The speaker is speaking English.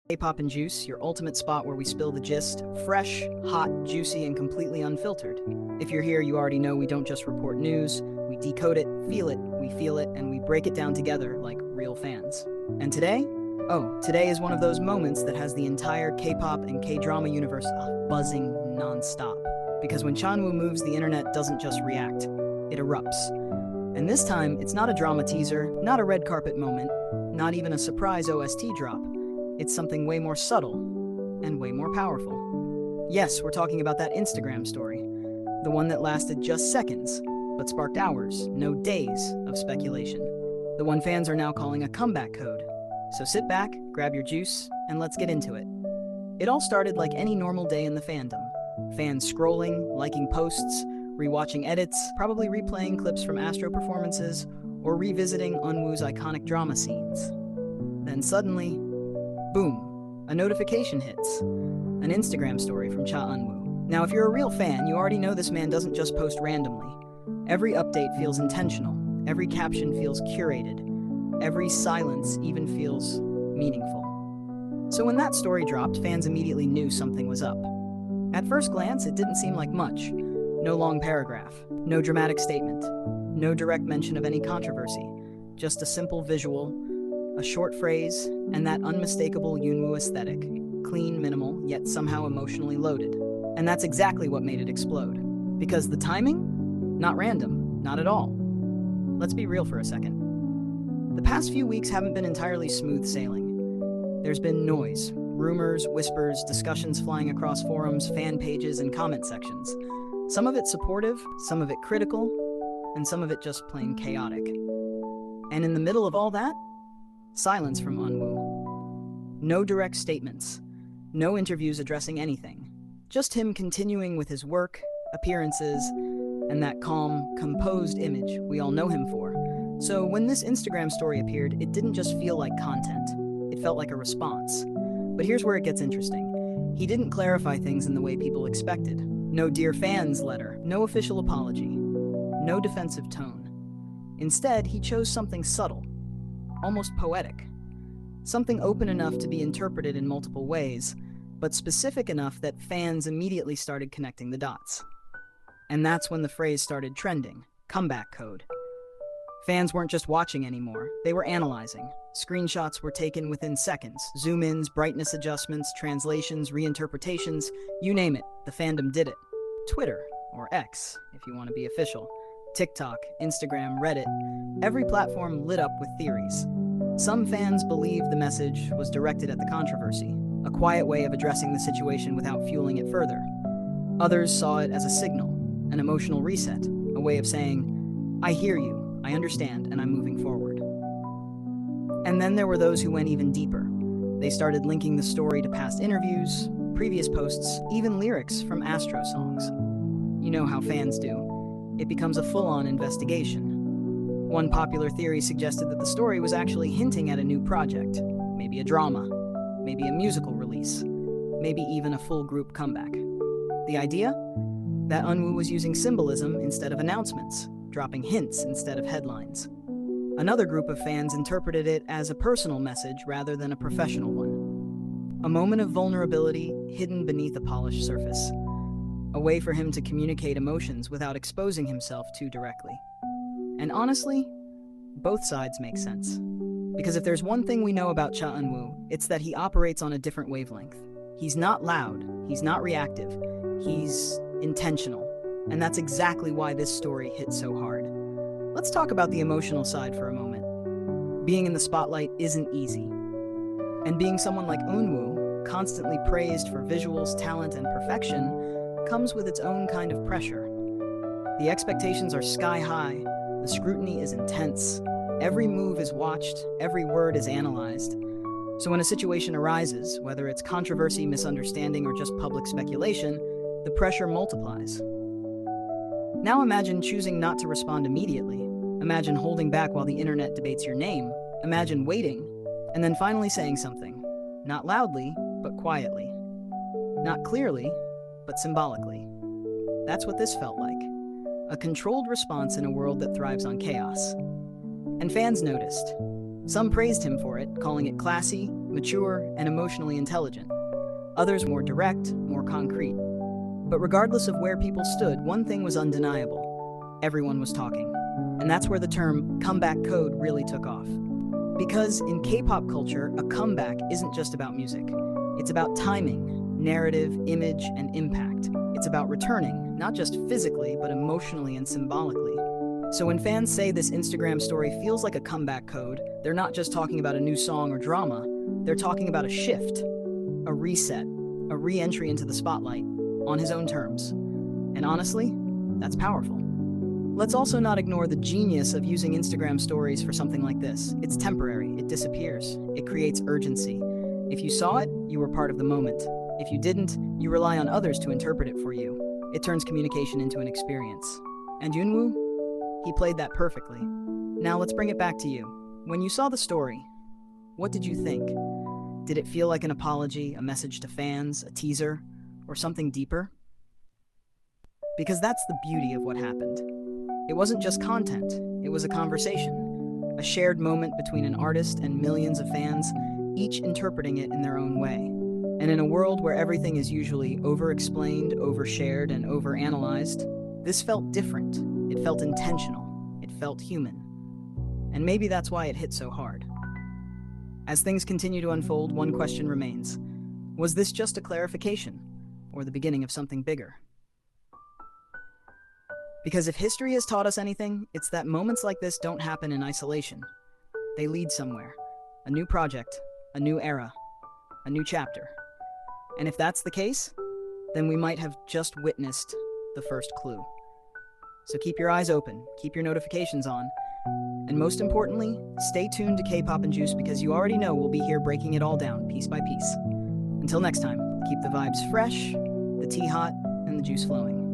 K-pop&juice, your ultimate spot where we spill the gist, fresh, hot, juicy, and completely unfiltered. If you're here, you already know we don't just report news, we decode it, we feel it, and we break it down together like real fans. And today? Oh, today is one of those moments that has the entire K-pop and K-drama universe buzzing non-stop. Because when Cha Eun-woo moves, the internet doesn't just react, it erupts. And this time, it's not a drama teaser, not a red carpet moment, not even a surprise OST drop. It's something way more subtle and way more powerful. Yes, we're talking about that Instagram story. The one that lasted just seconds, but sparked hours, no days, of speculation. The one fans are now calling a comeback code. So sit back, grab your juice, and let's get into it. It all started like any normal day in the fandom. Fans scrolling, liking posts, rewatching edits, probably replaying clips from ASTRO performances, or revisiting Eun-woo's iconic drama scenes. Then suddenly, boom, a notification hits. An Instagram story from Cha Eun-woo. Now, if you're a real fan, you already know this man doesn't just post randomly. Every update feels intentional. Every caption feels curated. Every silence even feels meaningful. So when that story dropped, fans immediately knew something was up. At first glance, it didn't seem like much. No long paragraph, no dramatic statement, no direct mention of any controversy. Just a simple visual, a short phrase, and that unmistakable Eun-woo aesthetic. Clean, minimal, yet somehow emotionally loaded. And that's exactly what made it explode. Because the timing? Not random, not at all. Let's be real for a second. The past few weeks haven't been entirely smooth sailing. There's been noise, rumors, whispers, discussions flying across forums, fan pages, and comment sections. Some of it supportive, some of it critical, and some of it just plain chaotic. And in the middle of all that, silence from Eun-woo. No direct statements, no interviews addressing anything. Just him continuing with his work, appearances, and that calm, composed image we all know him for. So when this Instagram story appeared, it didn't just feel like content. It felt like a response. But here's where it gets interesting. He didn't clarify things in the way people expected. No Dear Fans letter, no official apology, no defensive tone. Instead, he chose something subtle, almost poetic. Something open enough to be interpreted in multiple ways, but specific enough that fans immediately started connecting the dots. And that's when the phrase started trending, comeback code. Fans weren't just watching anymore, they were analyzing. Screenshots were taken within seconds. Zoom-ins, brightness adjustments, translations, reinterpretations, you name it, the fandom did it. Twitter, or X, if you want to be official, TikTok, Instagram, Reddit, every platform lit up with theories. Some fans believed the message was directed at the controversy, a quiet way of addressing the situation without fueling it further. Others saw it as a signal, an emotional reset, a way of saying, I hear you, I understand, and I'm moving forward. And then there were those who went even deeper. They started linking the story to past interviews, previous posts, even lyrics from ASTRO songs. You know how fans do. It becomes a full-on investigation. One popular theory suggested that the story was actually hinting at a new project, maybe a drama, maybe a musical release, maybe even a full group comeback. The idea? That Eun-woo was using symbolism instead of announcements, dropping hints instead of headlines. Another group of fans interpreted it as a personal message rather than a professional one. A moment of vulnerability hidden beneath a polished surface. A way for him to communicate emotions without exposing himself too directly. And honestly, both sides make sense. Because if there's one thing we know about Cha Eun-woo, it's that he operates on a different wavelength. He's not loud, he's not reactive, he's intentional. And that's exactly why this story hit so hard. Let's talk about the emotional side for a moment. Being in the spotlight isn't easy. And being someone like Eun-woo, constantly praised for visuals, talent, and perfection, comes with its own kind of pressure. The expectations are sky high, the scrutiny is intense, every move is watched, every word is analyzed. So when a situation arises, whether it's controversy, misunderstanding, or just public speculation, the pressure multiplies. Now imagine choosing not to respond immediately. Imagine holding back while the internet debates your name. Imagine waiting, and then finally saying something. Not loudly, but quietly. Not clearly, but symbolically. That's what this felt like. A controlled response in a world that thrives on chaos. And fans noticed. Some praised him for it, calling it classy, mature, and emotionally intelligent. Others more direct, more concrete. But regardless of where people stood, one thing was undeniable. Everyone was talking. And that's where the term comeback code really took off. Because in K-pop culture, a comeback isn't just about music. It's about timing, narrative, image, and impact. It's about returning, not just physically, but emotionally and symbolically. So when fans say this Instagram story feels like a comeback code, they're not just talking about a new song or drama. They're talking about a shift, a reset, a re-entry into the spotlight, on his own terms. And honestly, that's powerful. Let's also not ignore the genius of using Instagram stories for something like this. It's temporary, it disappears, it creates urgency. If you saw it, you were part of the moment. If you didn't, you rely on others to interpret it for you. It turns communication into an experience. And Eun-woo? He played that perfectly. Now let's bring it back to you. When you saw the story, what did you think? Did it feel like an apology, a message to fans, a teaser, or something deeper? Because that's the beauty of what happened. It wasn't just content, it was a conversation, a shared moment between an artist and millions of fans, each interpreting it in their own way. And in a world where everything is usually over-explained, over-shared, and over-analyzed, this felt different. It felt intentional. It felt human. And maybe that's why it hit so hard. As things continue to unfold, one question remains. Was this just a clarification, or the beginning of something bigger? Because if history has taught us anything, it's that moments like this don't happen in isolation. They lead somewhere. A new project, a new era, a new chapter. And if that's the case, then we might have just witnessed the first clue. So keep your eyes open, keep your notifications on, and most importantly, stay tuned to K-pop&juice because you already know we'll be here breaking it all down, piece by piece. Until next time, keep the vibes fresh, the tea hot, and the juice flowing.